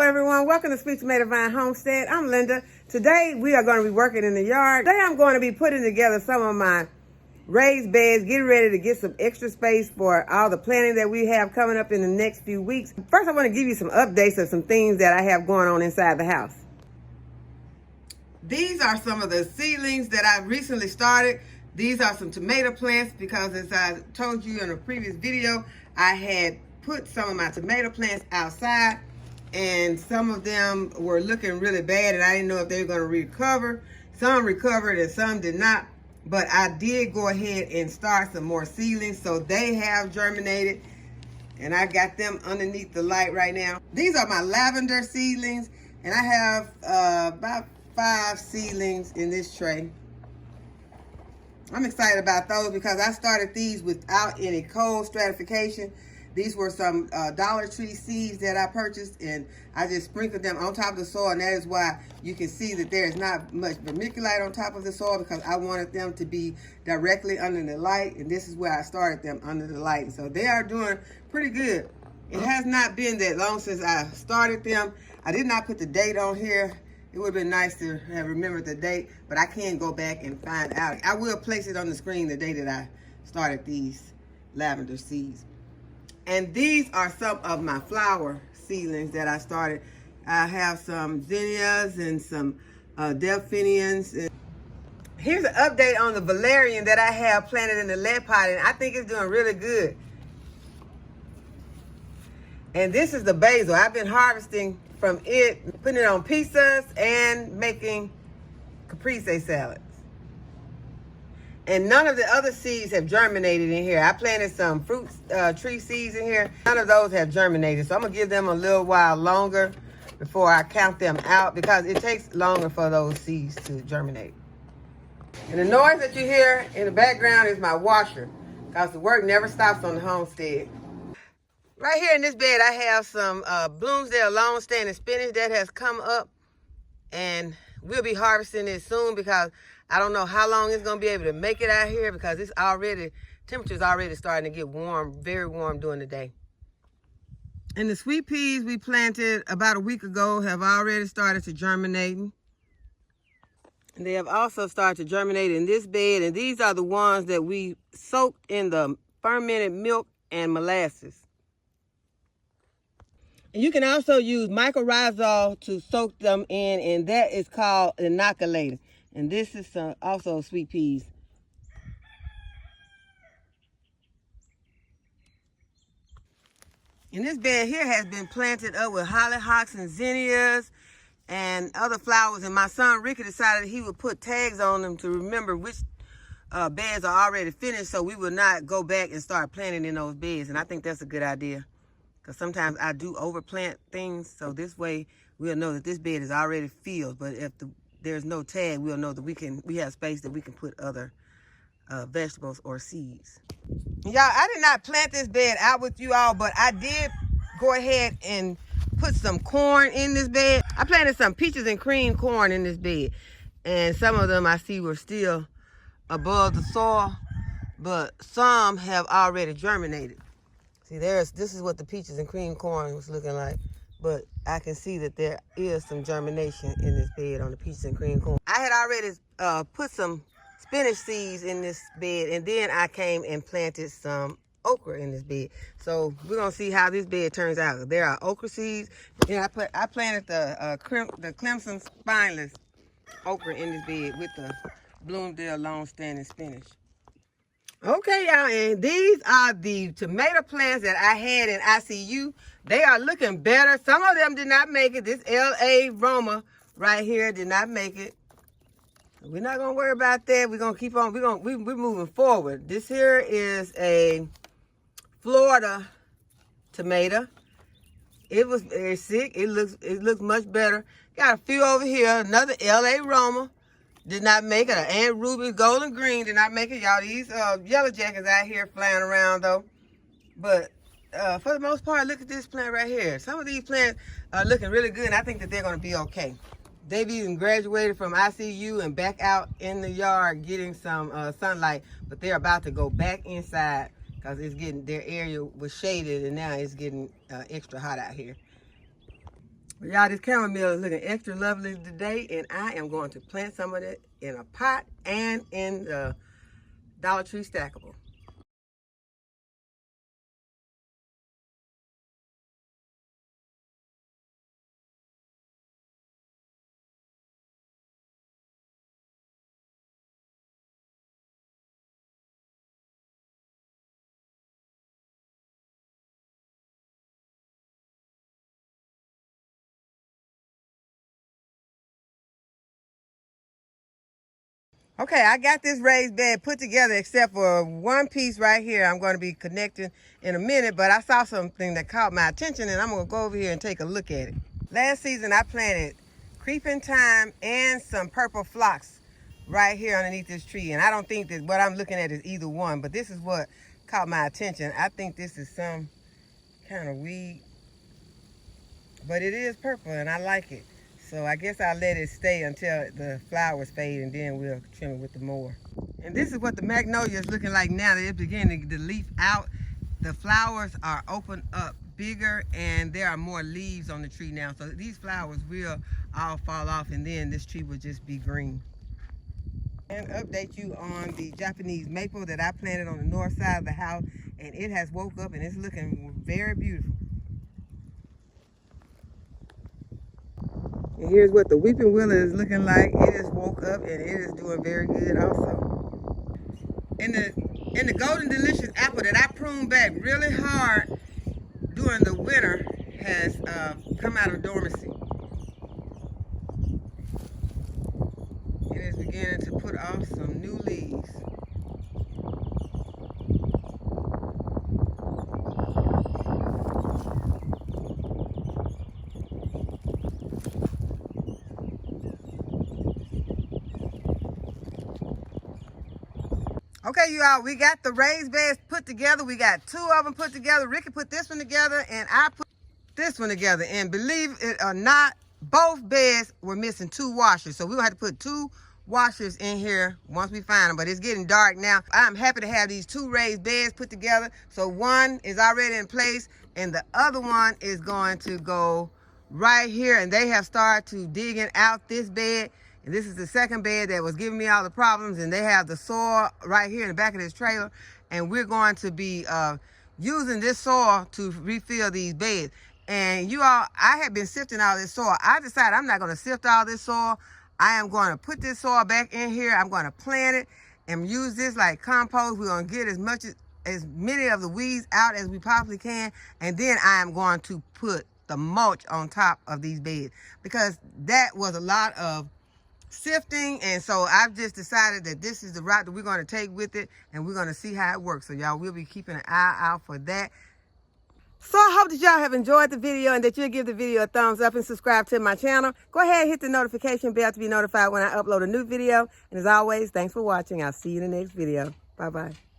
everyone, welcome to Sweet Tomato Vine Homestead. I'm Linda. Today we are going to be working in the yard. Today I'm going to be putting together some of my raised beds, getting ready to get some extra space for all the planting that we have coming up in the next few weeks. First I want to give you some updates of some things that I have going on inside the house. These are some of the seedlings that I recently started. These are some tomato plants because, as I told you in a previous video, I had put some of my tomato plants outside and some of them were looking really bad and I didn't know if they were going to recover. Some recovered and some did not, but I did go ahead and start some more seedlings, so they have germinated and I got them underneath the light right now. These are my lavender seedlings and I have about 5 seedlings in this tray. I'm excited about those because I started these without any cold stratification. These were some Dollar Tree seeds that I purchased and I just sprinkled them on top of the soil, and that is why you can see that there is not much vermiculite on top of the soil, because I wanted them to be directly under the light, and this is where I started them, under the light. So they are doing pretty good. It has not been that long since I started them. I did not put the date on here. It would have been nice to have remembered the date, but I can go back and find out. I will place it on the screen the day that I started these lavender seeds. And these are some of my flower seedlings that I started. I have some zinnias and some delphiniums. And here's an update on the valerian that I have planted in the lead pot, and I think it's doing really good. And this is the basil. I've been harvesting from it, putting it on pizzas and making caprese salads. And none of the other seeds have germinated in here. I planted some fruit tree seeds in here. None of those have germinated. So I'm gonna give them a little while longer before I count them out, because it takes longer for those seeds to germinate. And the noise that you hear in the background is my washer, because the work never stops on the homestead. Right here in this bed, I have some Bloomsdale long-standing spinach that has come up, and we'll be harvesting it soon because I don't know how long it's going to be able to make it out here, because it's already, temperature's already starting to get warm, very warm during the day. And the sweet peas we planted about a week ago have already started to germinate. And they have also started to germinate in this bed, and these are the ones that we soaked in the fermented milk and molasses. And you can also use mycorrhizal to soak them in, and that is called inoculator. And this is also sweet peas. And this bed here has been planted up with hollyhocks and zinnias and other flowers. And my son Ricky decided he would put tags on them to remember which beds are already finished, so we will not go back and start planting in those beds. And I think that's a good idea, because sometimes I do overplant things, so this way we'll know that this bed is already filled. But if there's no tag, we'll know that we have space that we can put other vegetables or seeds. Y'all, I did not plant this bed out with you all, but I did go ahead and put some corn in this bed. I planted some peaches and cream corn in this bed, and some of them I see were still above the soil, but some have already germinated. See, this is what the peaches and cream corn was looking like, but I can see that there is some germination in this bed on the peaches and cream corn. I had already put some spinach seeds in this bed, and then I came and planted some okra in this bed. So we're gonna see how this bed turns out. There are okra seeds, and I planted the Clemson spineless okra in this bed with the Bloomsdale long-standing spinach. Okay, y'all, and these are the tomato plants that I had in ICU. They are looking better. Some of them did not make it. This LA Roma right here did not make it. We're not gonna worry about that. We're gonna keep on. We're moving forward. This here is a Florida tomato. It was very sick. It looks much better. Got a few over here. Another LA Roma. Did not make it. An Aunt Ruby Golden Green did not make it. Y'all, these yellow jackets out here flying around though. But for the most part, look at this plant right here. Some of these plants are looking really good, and I think that they're going to be okay. They've even graduated from ICU and back out in the yard getting some sunlight, but they're about to go back inside because it's getting, their area was shaded and now it's getting extra hot out here. Y'all, this chamomile is looking extra lovely today, and I am going to plant some of it in a pot and in the Dollar Tree stackable. Okay, I got this raised bed put together except for one piece right here I'm going to be connecting in a minute, but I saw something that caught my attention and I'm going to go over here and take a look at it. Last season I planted creeping thyme and some purple phlox right here underneath this tree, and I don't think that what I'm looking at is either one, but this is what caught my attention. I think this is some kind of weed, but it is purple and I like it. So I guess I'll let it stay until the flowers fade, and then we'll trim it with the mower. And this is what the magnolia is looking like now that it's beginning to leaf out. The flowers are open up bigger and there are more leaves on the tree now. So these flowers will all fall off and then this tree will just be green. And update you on the Japanese maple that I planted on the north side of the house, and it has woke up and it's looking very beautiful. And here's what the weeping willow is looking like. It has woke up and it is doing very good also. And the golden delicious apple that I pruned back really hard during the winter has come out of dormancy. It is beginning to put off some new leaves. Okay, you all, we got the raised beds put together. We got two of them put together. Ricky put this one together, and I put this one together. And believe it or not, both beds were missing two washers. So we're going to have to put two washers in here once we find them. But it's getting dark now. I'm happy to have these two raised beds put together. So one is already in place, and the other one is going to go right here. And they have started to digging out this bed. And this is the second bed that was giving me all the problems, and they have the soil right here in the back of this trailer, and we're going to be using this soil to refill these beds. And you all, I have been sifting all this soil. I decided I'm not going to sift all this soil. I am going to put this soil back in here. I'm going to plant it and use this like compost. We're going to get as many of the weeds out as we possibly can, and then I am going to put the mulch on top of these beds, because that was a lot of sifting, and so I've just decided that this is the route that we're going to take with it, and we're going to see how it works. So y'all will be keeping an eye out for that. So I hope that y'all have enjoyed the video and that you'll give the video a thumbs up and subscribe to my channel. Go ahead and hit the notification bell to be notified when I upload a new video. And as always, thanks for watching. I'll see you in the next video. Bye-bye.